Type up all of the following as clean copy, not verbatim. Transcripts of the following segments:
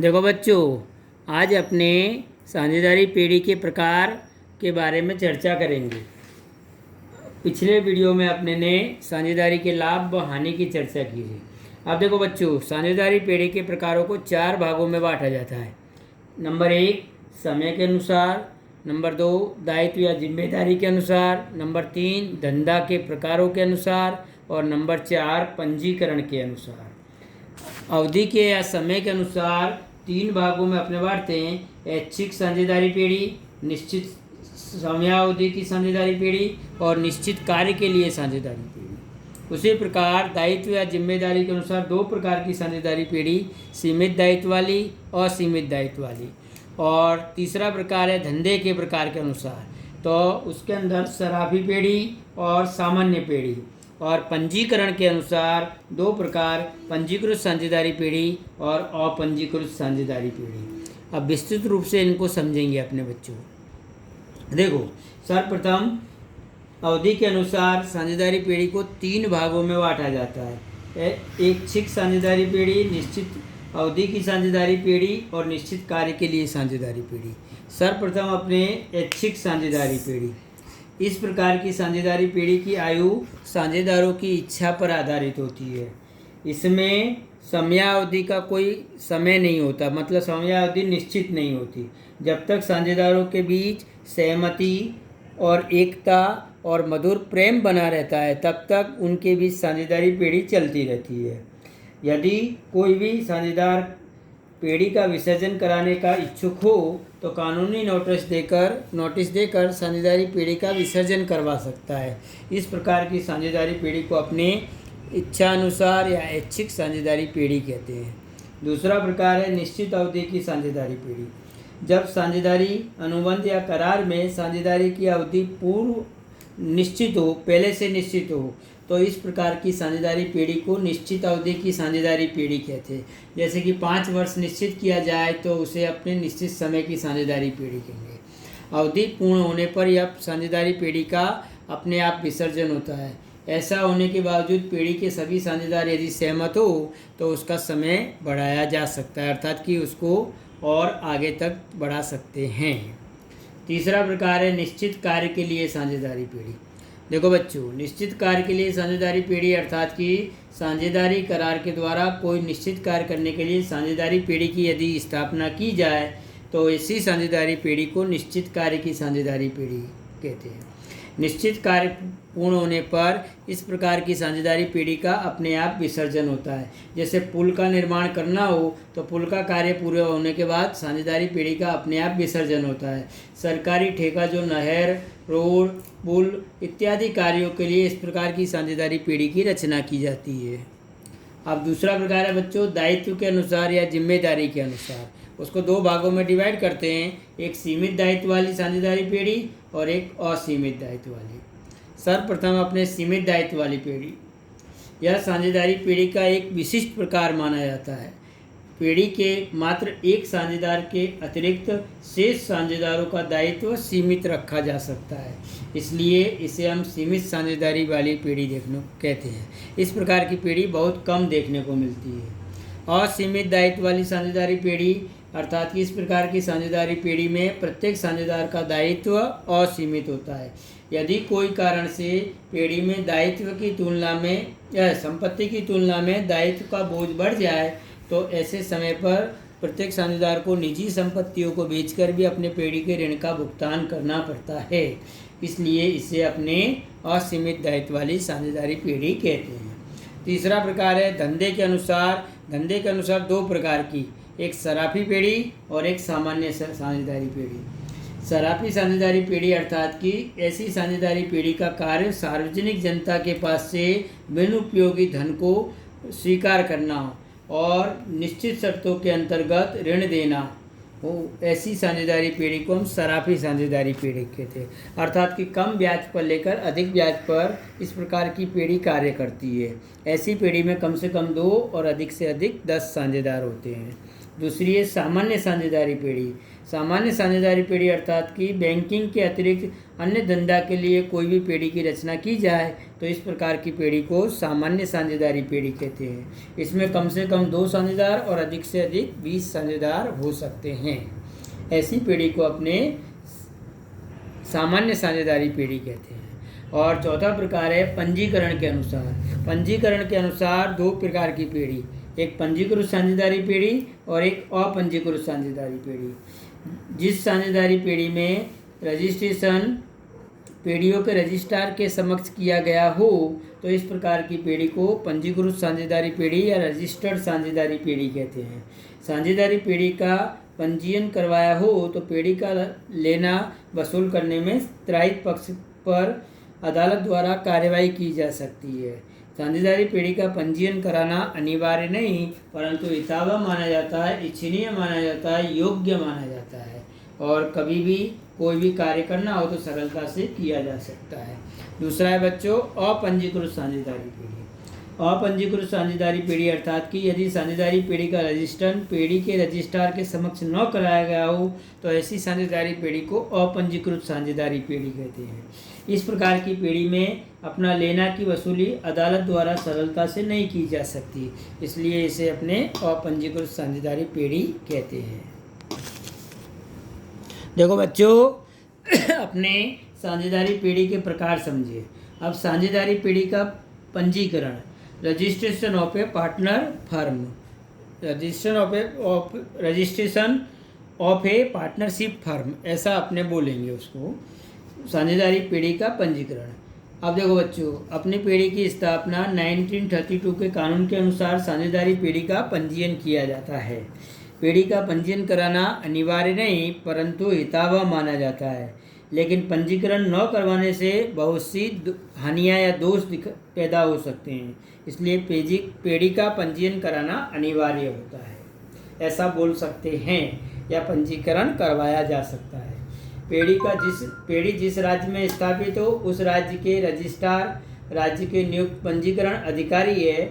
देखो बच्चों, आज अपने साझेदारी पेड़ी के प्रकार के बारे में चर्चा करेंगे। पिछले वीडियो में अपने ने साझेदारी के लाभ व हानि की चर्चा की थी। अब देखो बच्चों, साझेदारी पेड़ी के प्रकारों को 4 भागों में बांटा जाता है। नंबर 1 समय के अनुसार, नंबर 2 दायित्व या जिम्मेदारी के अनुसार, नंबर 3 धंधा के प्रकारों के अनुसार और नंबर 4 पंजीकरण के अनुसार। अवधि के या समय के अनुसार 3 भागों में अपने बांटते हैं। ऐच्छिक साझेदारी पेड़ी, निश्चित समयावधि की साझेदारी पेड़ी और निश्चित कार्य के लिए साझेदारी पेड़ी। उसी प्रकार दायित्व या जिम्मेदारी के अनुसार 2 प्रकार की साझेदारी पेड़ी, सीमित दायित्व वाली और असीमित दायित्व वाली। और तीसरा प्रकार है धंधे के प्रकार के अनुसार, तो उसके अंदर सराफी पेड़ी और सामान्य पेड़ी। और पंजीकरण के अनुसार 2 प्रकार, पंजीकृत साझेदारी पेड़ी और अपंजीकृत साझेदारी पेड़ी। अब विस्तृत रूप से इनको समझेंगे अपने बच्चों। देखो, सर्वप्रथम अवधि के अनुसार साझेदारी पेड़ी को 3 भागों में बांटा जाता है। ऐच्छिक साझेदारी पेड़ी, निश्चित अवधि की साझेदारी पेड़ी और निश्चित कार्य के लिए साझेदारी पेड़ी। सर्वप्रथम अपने ऐच्छिक साझेदारी पेड़ी। इस प्रकार की साझेदारी पेड़ी की आयु साझेदारों की इच्छा पर आधारित होती है। इसमें समयावधि का कोई समय नहीं होता, मतलब समयावधि निश्चित नहीं होती। जब तक साझेदारों के बीच सहमति और एकता और मधुर प्रेम बना रहता है, तब तक उनके बीच साझेदारी पेड़ी चलती रहती है। यदि कोई भी साझेदार पेड़ी का विसर्जन कराने का इच्छुक हो तो कानूनी नोटिस देकर साझेदारी पेड़ी का विसर्जन करवा सकता है। इस प्रकार की साझेदारी पेड़ी को अपने इच्छा अनुसार या ऐच्छिक साझेदारी पेड़ी कहते हैं। दूसरा प्रकार है निश्चित अवधि की साझेदारी पेड़ी। जब साझेदारी अनुबंध या करार में साझेदारी की अवधि पहले से निश्चित हो, तो इस प्रकार की साझेदारी पेड़ी को निश्चित अवधि की साझेदारी पेड़ी कहते हैं। जैसे कि 5 वर्ष निश्चित किया जाए तो उसे अपने निश्चित समय की साझेदारी पेड़ी कहेंगे। अवधि पूर्ण होने पर यह साझेदारी पेड़ी का अपने आप विसर्जन होता है। ऐसा होने के बावजूद पेड़ी के सभी साझेदार यदि सहमत हो तो उसका समय बढ़ाया जा सकता है, अर्थात कि उसको और आगे तक बढ़ा सकते हैं। तीसरा प्रकार है निश्चित कार्य के लिए साझेदारी पेड़ी। देखो बच्चों, निश्चित कार्य के लिए साझेदारी पेड़ी अर्थात कि साझेदारी करार के द्वारा कोई निश्चित कार्य करने के लिए साझेदारी पेड़ी की यदि स्थापना की जाए तो ऐसी साझेदारी पेड़ी को निश्चित कार्य की साझेदारी पेड़ी कहते हैं। निश्चित कार्य पूर्ण होने पर इस प्रकार की साझेदारी पेड़ी का अपने आप विसर्जन होता है। जैसे पुल का निर्माण करना हो तो पुल का कार्य पूरे होने के बाद साझेदारी पेड़ी का अपने आप विसर्जन होता है। सरकारी ठेका जो नहर, रोड, पुल इत्यादि कार्यों के लिए इस प्रकार की साझेदारी पेड़ी की रचना की जाती है। अब दूसरा प्रकार है बच्चों दायित्व के अनुसार या जिम्मेदारी के अनुसार। उसको 2 भागों में डिवाइड करते हैं, एक सीमित दायित्व वाली साझेदारी पेड़ी और एक असीमित दायित्व वाली। सर्वप्रथम अपने सीमित दायित्व वाली पेड़ी। यह साझेदारी पेड़ी का एक विशिष्ट प्रकार माना जाता है। पेड़ी के मात्र एक साझेदार के अतिरिक्त शेष साझेदारों का दायित्व सीमित रखा जा सकता है, इसलिए इसे हम सीमित साझेदारी वाली पेड़ी कहते हैं। इस प्रकार की पेड़ी बहुत कम देखने को मिलती है। असीमित दायित्व वाली साझेदारी पेड़ी अर्थात कि इस प्रकार की साझेदारी पेड़ी में प्रत्येक साझेदार का दायित्व असीमित होता है। यदि कोई कारण से पेड़ी में दायित्व की तुलना में या संपत्ति की तुलना में दायित्व का बोझ बढ़ जाए तो ऐसे समय पर प्रत्येक साझेदार को निजी संपत्तियों को बेचकर भी अपने पेड़ी के ऋण का भुगतान करना पड़ता है, इसलिए इसे अपने असीमित दायित्व वाली साझेदारी पेड़ी कहते हैं। तीसरा प्रकार है धंधे के अनुसार। धंधे के अनुसार 2 प्रकार की, एक सराफी पेड़ी और एक सामान्य साझेदारी पेड़ी। सराफी साझेदारी पेड़ी अर्थात कि ऐसी साझेदारी पेड़ी का कार्य सार्वजनिक जनता के पास से बिन उपयोगी धन को स्वीकार करना और निश्चित शर्तों के अंतर्गत ऋण देना हो, ऐसी साझेदारी पेड़ी को हम सराफी साझेदारी पेड़ी कहते हैं। अर्थात कि कम ब्याज पर लेकर अधिक ब्याज पर इस प्रकार की पेड़ी कार्य करती है। ऐसी पेड़ी में कम से कम 2 और अधिक से अधिक 10 साझेदार होते हैं। दूसरी है सामान्य साझेदारी पेढ़ी। सामान्य साझेदारी पेढ़ी अर्थात कि बैंकिंग के अतिरिक्त अन्य धंधा के लिए कोई भी पेढ़ी की रचना की जाए तो इस प्रकार की पेढ़ी को सामान्य साझेदारी पेढ़ी कहते हैं। इसमें कम से कम 2 साझेदार और अधिक से अधिक 20 साझेदार हो सकते हैं। ऐसी पेढ़ी को अपने सामान्य साझेदारी पेढ़ी कहते हैं। और चौथा प्रकार है पंजीकरण के अनुसार। पंजीकरण के अनुसार 2 प्रकार की पेढ़ी, एक पंजीकृत साझेदारी पेढ़ी और एक अपंजीकृत साझेदारी पेढ़ी। जिस साझेदारी पेढ़ी में रजिस्ट्रेशन पेढ़ियों के रजिस्ट्रार के समक्ष किया गया हो तो इस प्रकार की पेढ़ी को पंजीकृत साझेदारी पेढ़ी या रजिस्टर्ड साझेदारी पेढ़ी कहते हैं। साझेदारी पेढ़ी का पंजीयन करवाया हो तो पेढ़ी का लेना वसूल करने में त्रायित पक्ष पर अदालत द्वारा कार्यवाही की जा सकती है। साझेदारी पेढ़ी का पंजीयन कराना अनिवार्य नहीं परंतु हितावह माना जाता है, इच्छनीय माना जाता है, योग्य माना जाता है और कभी भी कोई भी कार्य करना हो तो सरलता से किया जा सकता है। दूसरा है बच्चों अपंजीकृत साझेदारी पेढ़ी। अपंजीकृत साझेदारी पेढ़ी अर्थात कि यदि साझेदारी पेढ़ी का रजिस्ट्रेशन पेढ़ी के रजिस्ट्रार के समक्ष न कराया गया हो तो ऐसी साझेदारी पेढ़ी को अपंजीकृत साझेदारी पेढ़ी कहते हैं। इस प्रकार की पेढ़ी में अपना लेना की वसूली अदालत द्वारा सरलता से नहीं की जा सकती, इसलिए इसे अपने अपंजीकृत साझेदारी पेढ़ी कहते हैं। देखो बच्चों अपने साझेदारी पेढ़ी के प्रकार समझिए। अब साझेदारी पेढ़ी का पंजीकरण, registration of A partner firm, registration of A partnership firm, ऐसा अपने बोलेंगे उसको। साझेदारी पेढ़ी का पंजीकरण। अब देखो बच्चों अपनी पेढ़ी की स्थापना 1932 के कानून के अनुसार साझेदारी पेढ़ी का पंजीयन किया जाता है। पेढ़ी का पंजीयन कराना अनिवार्य नहीं परंतु हितावह माना जाता है, लेकिन पंजीकरण न करवाने से बहुत सी हानियाँ या दोष पैदा हो सकते हैं, इसलिए पेढ़ी का पंजीयन कराना अनिवार्य होता है, ऐसा बोल सकते हैं, या पंजीकरण करवाया जा सकता है। पेढ़ी जिस राज्य में स्थापित हो उस राज्य के रजिस्ट्रार राज्य के नियुक्त पंजीकरण अधिकारी है।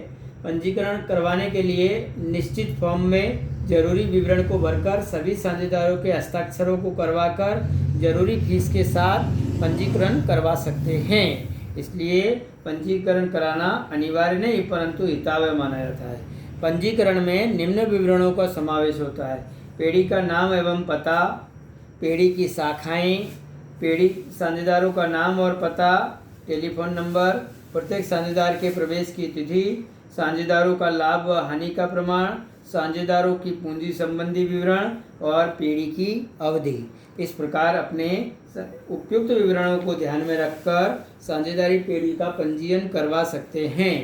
पंजीकरण करवाने के लिए निश्चित फॉर्म में जरूरी विवरण को भरकर सभी साझेदारों के हस्ताक्षरों को करवाकर जरूरी फीस के साथ पंजीकरण करवा सकते हैं, इसलिए पंजीकरण कराना अनिवार्य नहीं परंतु हितावह माना जाता है। पंजीकरण में निम्न विवरणों का समावेश होता है: पेढ़ी का नाम एवं पता, पेढ़ी की शाखाएं, पेढ़ी साझेदारों का नाम और पता, टेलीफोन नंबर, प्रत्येक साझेदार के प्रवेश की तिथि, साझेदारों का लाभ व हानि का प्रमाण, साझेदारों की पूंजी संबंधी विवरण और पेढ़ी की अवधि। इस प्रकार अपने उपयुक्त विवरणों को ध्यान में रखकर साझेदारी पेढ़ी का पंजीयन करवा सकते हैं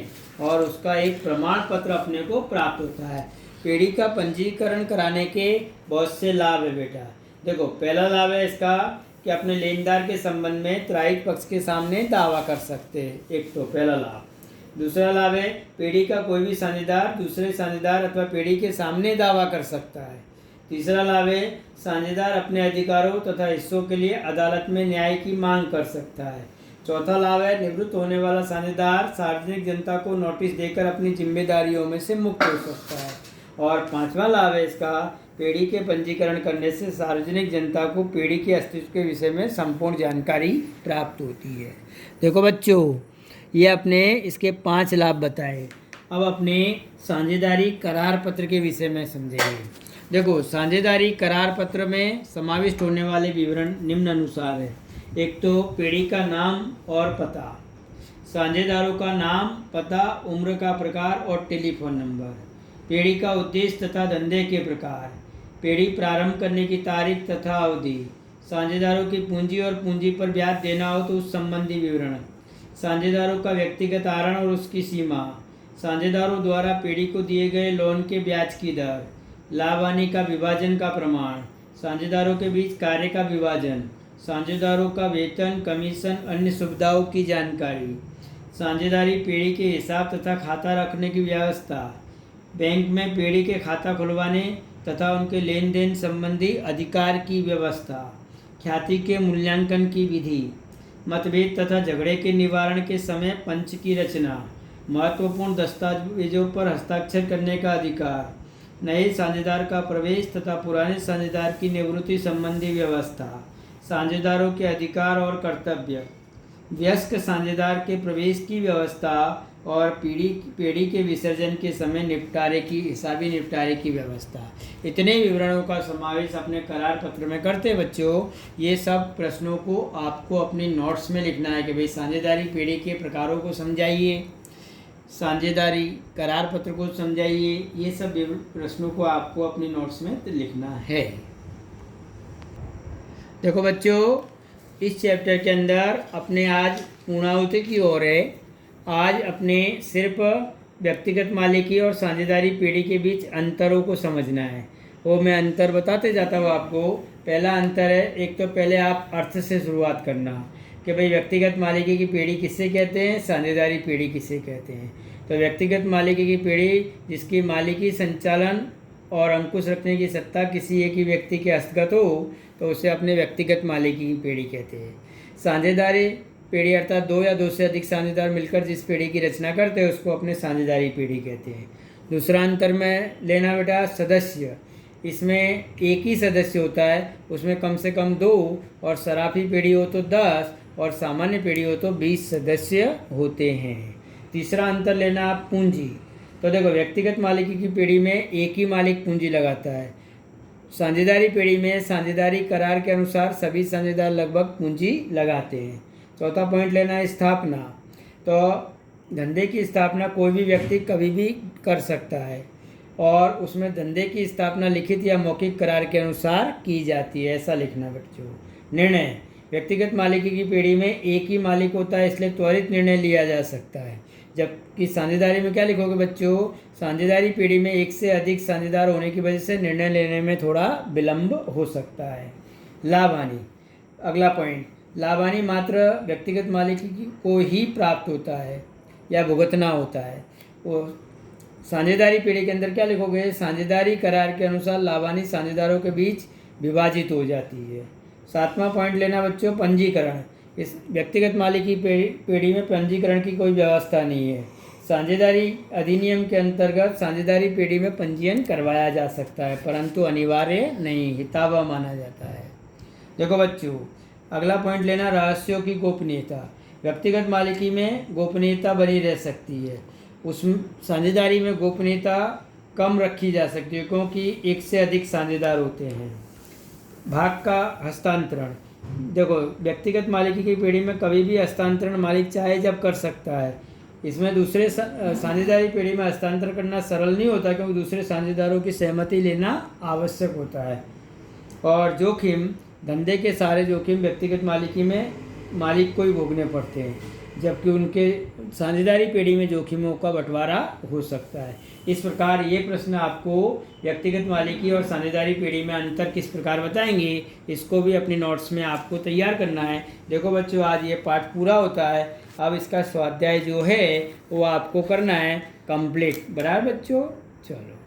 और उसका एक प्रमाण पत्र अपने को प्राप्त होता है। पेढ़ी का पंजीकरण कराने के बहुत से लाभ है बेटा। देखो पहला लाभ है इसका कि अपने लेनदार के संबंध में त्रायित पक्ष के सामने दावा कर सकते हैं, एक तो पहला लाभ। दूसरा लाभ है पेढ़ी का कोई भी साझेदार दूसरे साझेदार अथवा पेढ़ी के सामने दावा कर सकता है। तीसरा लाभ है साझेदार अपने अधिकारों तथा हिस्सों के लिए अदालत में न्याय की मांग कर सकता है। चौथा लाभ है निवृत्त होने वाला साझेदार सार्वजनिक जनता को नोटिस देकर अपनी जिम्मेदारियों में से मुक्त हो सकता है। और पांचवा लाभ है इसका पेढ़ी के पंजीकरण करने से सार्वजनिक जनता को पेढ़ी के अस्तित्व के विषय में संपूर्ण जानकारी प्राप्त होती है। देखो बच्चों ये अपने इसके 5 लाभ बताए। अब अपने साझेदारी करार पत्र के विषय में समझेंगे। देखो साझेदारी करार पत्र में समाविष्ट होने वाले विवरण निम्न अनुसार है। एक तो पेढ़ी का नाम और पता, साझेदारों का नाम, पता, उम्र का प्रकार और टेलीफोन नंबर, पेढ़ी का उद्देश्य तथा धंधे के प्रकार, पेढ़ी प्रारंभ करने की तारीख तथा अवधि, साझेदारों की पूंजी और पूंजी पर ब्याज देना हो तो उस संबंधी विवरण, साझेदारों का व्यक्तिगत आहरण और उसकी सीमा, साझेदारों द्वारा पेढ़ी को दिए गए लोन के ब्याज की दर, लाभ हानि का विभाजन का प्रमाण, साझेदारों के बीच कार्य का विभाजन, साझेदारों का वेतन, कमीशन, अन्य सुविधाओं की जानकारी, साझेदारी पेढ़ी के हिसाब तथा खाता रखने की व्यवस्था, बैंक में पेढ़ी के खाता खुलवाने तथा उनके लेन देन संबंधी अधिकार की व्यवस्था, ख्याति के मूल्यांकन की विधि, मतभेद तथा झगड़े के निवारण के समय पंच की रचना, महत्वपूर्ण दस्तावेजों पर हस्ताक्षर करने का अधिकार, नए साझेदार का प्रवेश तथा पुराने साझेदार की निवृत्ति संबंधी व्यवस्था, साझेदारों के अधिकार और कर्तव्य, वयस्क साझेदार के प्रवेश की व्यवस्था और पीढ़ी के विसर्जन के समय हिसाबी निपटारे की व्यवस्था। इतने विवरणों का समावेश अपने करार पत्र में करते बच्चों। ये सब प्रश्नों को आपको अपनी नोट्स में लिखना है कि भाई साझेदारी पीढ़ी के प्रकारों को समझाइए, साझेदारी करार पत्र को समझाइए। ये सब प्रश्नों को आपको अपनी नोट्स में लिखना है। देखो बच्चों, इस चैप्टर के अंदर अपने आज पूर्णाहुति की ओर है। आज अपने सिर्फ व्यक्तिगत मालिकी और साझेदारी पीढ़ी के बीच अंतरों को समझना है। वो मैं अंतर बताते जाता हूँ आपको। पहला अंतर है, एक तो पहले आप अर्थ से शुरुआत करना कि भाई व्यक्तिगत मालिकी की पीढ़ी किससे कहते हैं, साझेदारी पीढ़ी किससे कहते हैं। तो व्यक्तिगत मालिकी की पीढ़ी जिसकी मालिकी, संचालन और अंकुश रखने की सत्ता किसी एक ही व्यक्ति के हस्तगत हो तो उसे अपने व्यक्तिगत मालिकी की पीढ़ी कहते हैं। साझेदारी पीढ़ी अर्थात दो या दो से अधिक साझेदार मिलकर जिस पीढ़ी की रचना करते हैं उसको अपने साझेदारी पीढ़ी कहते हैं। दूसरा अंतर में लेना बेटा, सदस्य। इसमें एक ही सदस्य होता है, उसमें कम से कम 2 और सराफी पीढ़ी हो तो 10 और सामान्य पीढ़ी हो तो 20 सदस्य होते हैं। तीसरा अंतर लेना आप, पूंजी। तो देखो, व्यक्तिगत मालिकी की पीढ़ी में एक ही मालिक पूंजी लगाता है। साझेदारी पीढ़ी में साझेदारी करार के अनुसार सभी साझेदार लगभग पूंजी लगाते हैं। चौथा पॉइंट लेना है, स्थापना। तो धंधे की स्थापना कोई भी व्यक्ति कभी भी कर सकता है और उसमें धंधे की स्थापना लिखित या मौखिक करार के अनुसार की जाती है, ऐसा लिखना बच्चों। निर्णय, व्यक्तिगत मालिकी की पीढ़ी में एक ही मालिक होता है इसलिए त्वरित निर्णय लिया जा सकता है, जबकि साझेदारी में क्या लिखोगे बच्चों, साझेदारी पीढ़ी में एक से अधिक साझेदार होने की वजह से निर्णय लेने में थोड़ा विलंब हो सकता है। लाभ हानि, अगला पॉइंट, लाभ हानि मात्र व्यक्तिगत मालिकी को ही प्राप्त होता है या भुगतना होता है। वो साझेदारी पीढ़ी के अंदर क्या लिखोगे, साझेदारी करार के अनुसार लाभ हानि साझेदारों के बीच विभाजित हो जाती है। 7वां पॉइंट लेना बच्चों, पंजीकरण। इस व्यक्तिगत मालिकी पीढ़ी में पंजीकरण की कोई व्यवस्था नहीं है। साझेदारी अधिनियम के अंतर्गत साझेदारी पीढ़ी में पंजीयन करवाया जा सकता है परंतु अनिवार्य नहीं, हितावह माना जाता है। देखो बच्चों, अगला पॉइंट लेना, रहस्यों की गोपनीयता। व्यक्तिगत मालिकी में गोपनीयता बनी रह सकती है, उस साझेदारी में गोपनीयता कम रखी जा सकती है क्योंकि एक से अधिक साझेदार होते हैं। भाग का हस्तांतरण, देखो व्यक्तिगत मालिकी की पीढ़ी में कभी भी हस्तांतरण मालिक चाहे जब कर सकता है। इसमें दूसरे साझेदारी पीढ़ी में हस्तांतरण करना सरल नहीं होता क्योंकि दूसरे साझेदारों की सहमति लेना आवश्यक होता है। और जोखिम, धंधे के सारे जोखिम व्यक्तिगत मालिकी में मालिक को ही भोगने पड़ते हैं जबकि उनके साझेदारी पीढ़ी में जोखिमों का बंटवारा हो सकता है। इस प्रकार ये प्रश्न आपको व्यक्तिगत मालिकी और साझेदारी पीढ़ी में अंतर किस प्रकार बताएंगे, इसको भी अपनी नोट्स में आपको तैयार करना है। देखो बच्चों, आज ये पाठ पूरा होता है, अब इसका स्वाध्याय जो है वो आपको करना है कंप्लीट। बराबर बच्चों, चलो।